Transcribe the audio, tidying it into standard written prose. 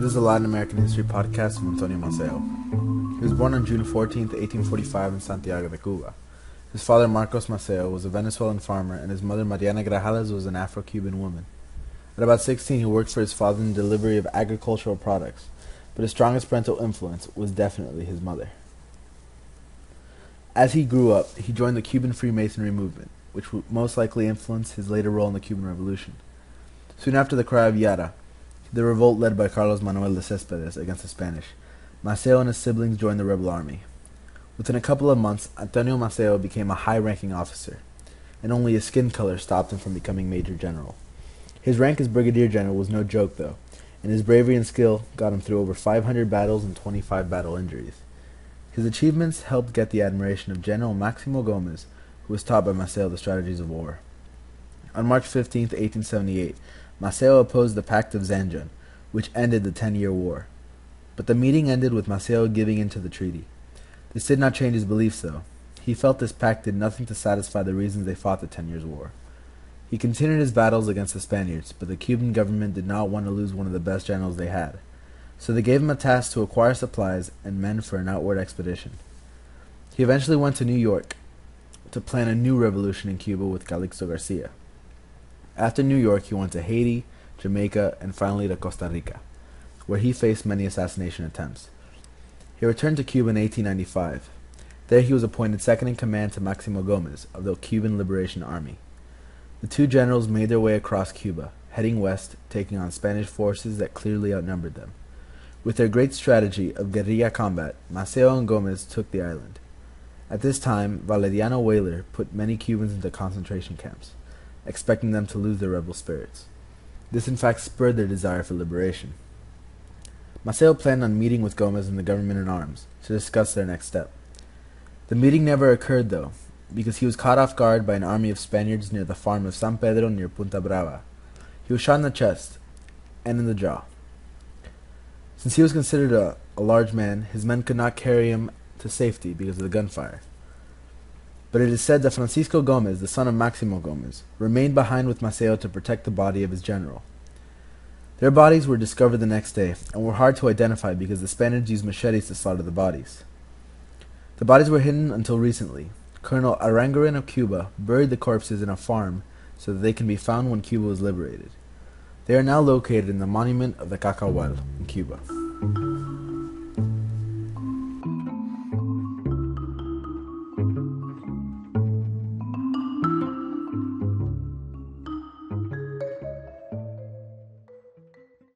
This is a Latin American history podcast from Antonio Maceo. He was born on June 14th, 1845 in Santiago de Cuba. His father, Marcos Maceo, was a Venezuelan farmer, and his mother, Mariana Grajales, was an Afro-Cuban woman. At about 16, he worked for his father in the delivery of agricultural products, but his strongest parental influence was definitely his mother. As he grew up, he joined the Cuban Freemasonry movement, which would most likely influence his later role in the Cuban Revolution. Soon after the cry of Yara, the revolt led by Carlos Manuel de Céspedes against the Spanish, Maceo and his siblings joined the rebel army. Within a couple of months, Antonio Maceo became a high-ranking officer, and only his skin color stopped him from becoming Major General. His rank as Brigadier General was no joke, though, and his bravery and skill got him through over 500 battles and 25 battle injuries. His achievements helped get the admiration of General Máximo Gómez, who was taught by Maceo the strategies of war. On March 15, 1878, Maceo opposed the Pact of Zanjan, which ended the 10-year war. But the meeting ended with Maceo giving in to the treaty. This did not change his beliefs, though. He felt this pact did nothing to satisfy the reasons they fought the 10 Years' War. He continued his battles against the Spaniards, but the Cuban government did not want to lose one of the best generals they had. So they gave him a task to acquire supplies and men for an outward expedition. He eventually went to New York to plan a new revolution in Cuba with Calixto Garcia. After New York, he went to Haiti, Jamaica, and finally to Costa Rica, where he faced many assassination attempts. He returned to Cuba in 1895. There he was appointed second-in-command to Máximo Gómez of the Cuban Liberation Army. The two generals made their way across Cuba, heading west, taking on Spanish forces that clearly outnumbered them. With their great strategy of guerrilla combat, Maceo and Gómez took the island. At this time, Valeriano Weyler put many Cubans into concentration camps, expecting them to lose their rebel spirits. This in fact spurred their desire for liberation. Maceo planned on meeting with Gómez and the government in arms to discuss their next step. The meeting never occurred, though, because he was caught off guard by an army of Spaniards near the farm of San Pedro near Punta Brava. He was shot in the chest and in the jaw. Since he was considered a large man, his men could not carry him to safety because of the gunfire. But it is said that Francisco Gómez, the son of Máximo Gómez, remained behind with Maceo to protect the body of his general. Their bodies were discovered the next day, and were hard to identify because the Spaniards used machetes to slaughter the bodies. The bodies were hidden until recently. Colonel Aranguren of Cuba buried the corpses in a farm so that they can be found when Cuba was liberated. They are now located in the monument of the Cacahual in Cuba.